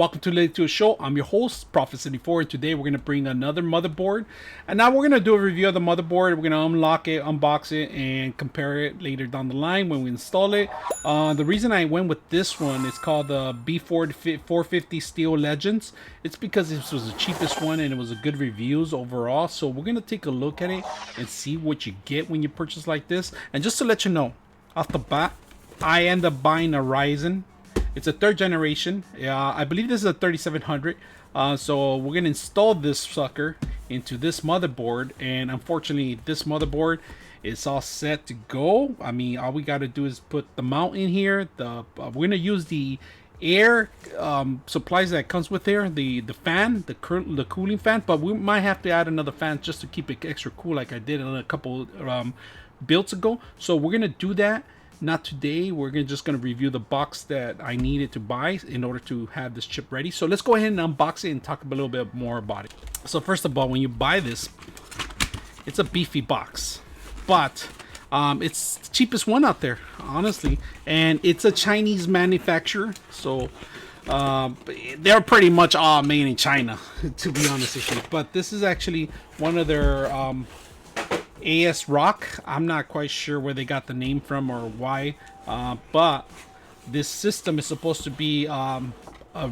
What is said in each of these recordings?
Welcome to Late to a Show. I'm your host, Prophet74, and today we're going to bring another motherboard. And now we're going to do a review of the motherboard. We're going to unlock it, unbox it, and compare it later down the line when we install it. The reason I went with this one is called the B450 Steel Legends. It's because this was the cheapest one and it was a good reviews overall. So we're going to take a look at it and see what you get when you purchase like this. And just to let you know, off the bat, I end up buying a Ryzen. It's a third generation. I believe this is a 3700. So we're gonna install this sucker into this motherboard, and unfortunately, this motherboard is all set to go. I mean, all we gotta do is put the mount in here. We're gonna use the air supplies that comes with there, the fan, the cooling fan, but we might have to add another fan just to keep it extra cool, like I did in a couple builds ago. So we're gonna do that. Not today. We're just going to review the box that I needed to buy in order to have this chip ready. So let's go ahead and unbox it and talk a little bit more about it. So first of all, when you buy this, it's a beefy box, but it's the cheapest one out there, honestly, and it's a Chinese manufacturer. So they're pretty much all made in China, to be honest with you. But this is actually one of their ASRock. I'm not quite sure where they got the name from or why, but this system is supposed to be a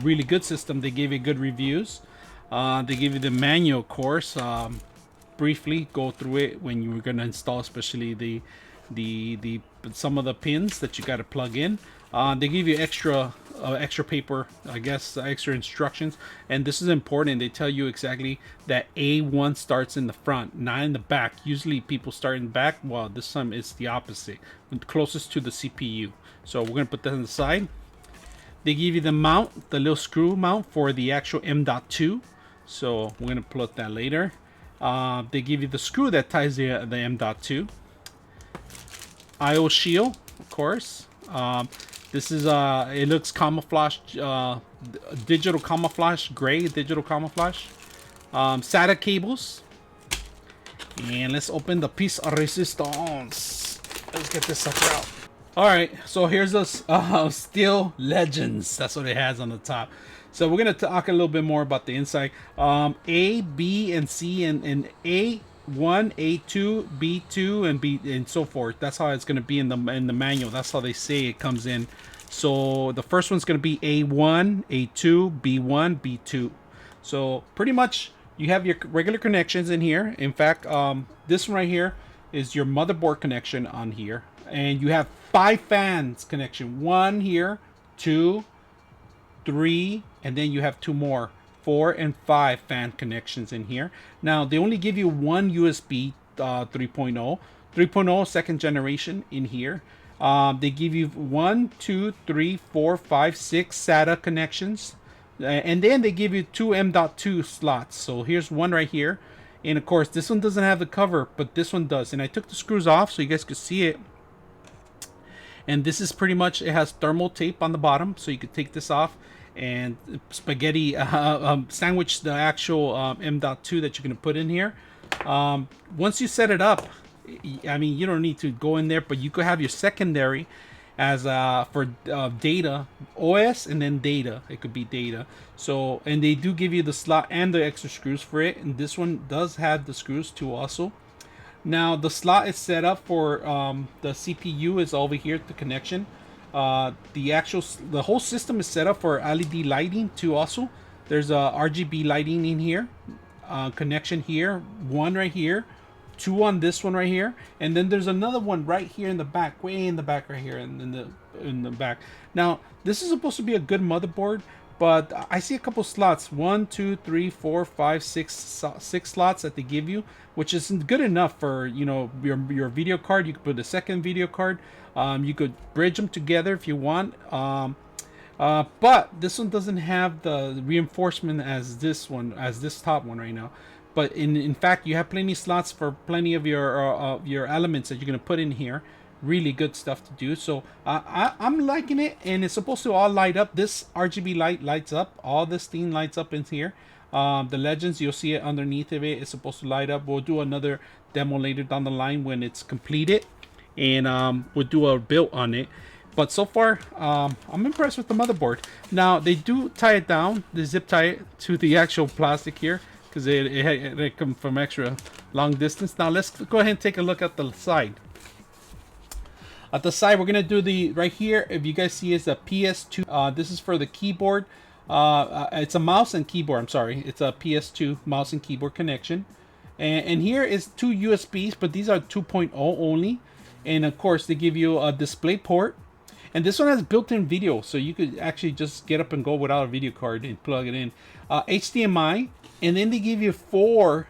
really good system. They gave it good reviews. They give you the manual course. Briefly go through it when you were going to install, especially the some of the pins that you got to plug in. They give you extra paper, I guess, extra instructions, and this is important. They tell you exactly that A1 starts in the front, not in the back. Usually people start in the back. Well, this time it's the opposite, closest to the CPU. So we're gonna put that on the side. They give you the mount, the little screw mount for the actual M.2. So we're gonna plug that later. They give you the screw that ties the M.2. IO shield, of course. This is it looks camouflage, digital camouflage, gray digital camouflage. SATA cables, and let's open the piece of resistance. Let's get this sucker out. All right, so here's those Steel Legends. That's what it has on the top. So we're gonna talk a little bit more about the inside. A, B, and C, and A. 1, A2, B2, and B, and so forth. That's how it's going to be in the manual. That's how they say it comes in. So the first one's going to be A1, A2, B1, B2. So pretty much you have your regular connections in here. In fact, this one right here is your motherboard connection on here, and you have 5 fans connection. 1 here, 2, 3, and then you have 2 more. 4 and 5 fan connections in here. Now they only give you one USB 3.0 second generation in here. They give you 1, 2, 3, 4, 5, 6 SATA connections, and then they give you 2 M.2 slots. So here's one right here, and of course this one doesn't have the cover, but this one does. And I took the screws off so you guys could see it. And this is pretty much, it has thermal tape on the bottom, so you could take this off and spaghetti sandwich the actual M.2 that you're going to put in here. Once you set it up, I mean, you don't need to go in there, but you could have your secondary as for data, OS, and then data. It could be data. So, and they do give you the slot and the extra screws for it, and this one does have the screws too also. Now the slot is set up for the CPU is over here, the connection. The whole system is set up for LED lighting too also. There's a RGB lighting in here, connection here, 1 right here, 2 on this one right here, and then there's another one right here in the back, way in the back right here, in the back. Now this is supposed to be a good motherboard, but I see a couple slots, 1, 2, 3, 4, 5, 6 slots that they give you, which isn't good enough for, you know, your video card. You could put a second video card. You could bridge them together if you want. But this one doesn't have the reinforcement as this one, as this top one right now. But in fact, you have plenty of slots for plenty of your elements that you're gonna put in here. Really good stuff to do. So I'm liking it, and it's supposed to all light up. This RGB light lights up. All this thing lights up in here. The Legends, you'll see it underneath of it. It's supposed to light up. We'll do another demo later down the line when it's completed, and we'll do a build on it. But so far, I'm impressed with the motherboard. Now they do tie it down, they zip tie it to the actual plastic here, because it come from extra long distance. Now let's go ahead and take a look at the side. At the side, we're gonna do the right here. If you guys see, it's a PS2. This is for the keyboard. It's a mouse and keyboard. I'm sorry, it's a PS2 mouse and keyboard connection. And here is two USBs, but these are 2.0 only. And of course, they give you a display port. And this one has built-in video, so you could actually just get up and go without a video card and plug it in. HDMI, and then they give you 4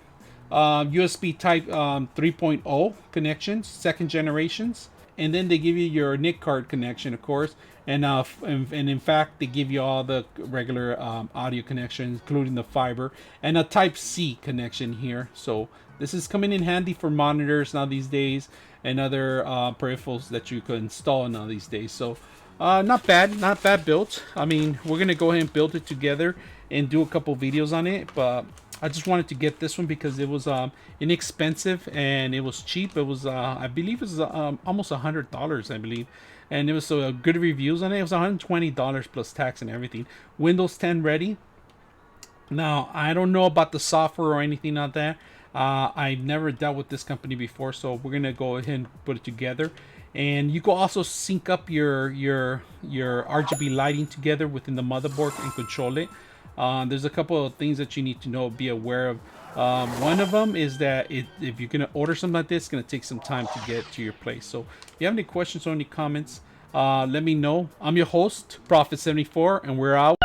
USB Type 3.0 connections, second generations. And then they give you your NIC card connection, of course. And in fact, they give you all the regular audio connections, including the fiber, and a Type C connection here. So this is coming in handy for monitors now these days, and other peripherals that you could install now these days. So not bad built. I mean, we're gonna go ahead and build it together and do a couple videos on it, but I just wanted to get this one because it was inexpensive and it was cheap. It was I believe it was almost $100, I believe, and it was good reviews on it. It was $120 plus tax and everything. Windows 10 ready. Now I don't know about the software or anything like that. I've never dealt with this company before, so we're gonna go ahead and put it together. And you can also sync up your RGB lighting together within the motherboard and control it. There's a couple of things that you need to know, be aware of. One of them is that if you're gonna order something like this, it's gonna take some time to get to your place. So if you have any questions or any comments, let me know. I'm your host, Prophet74, and we're out.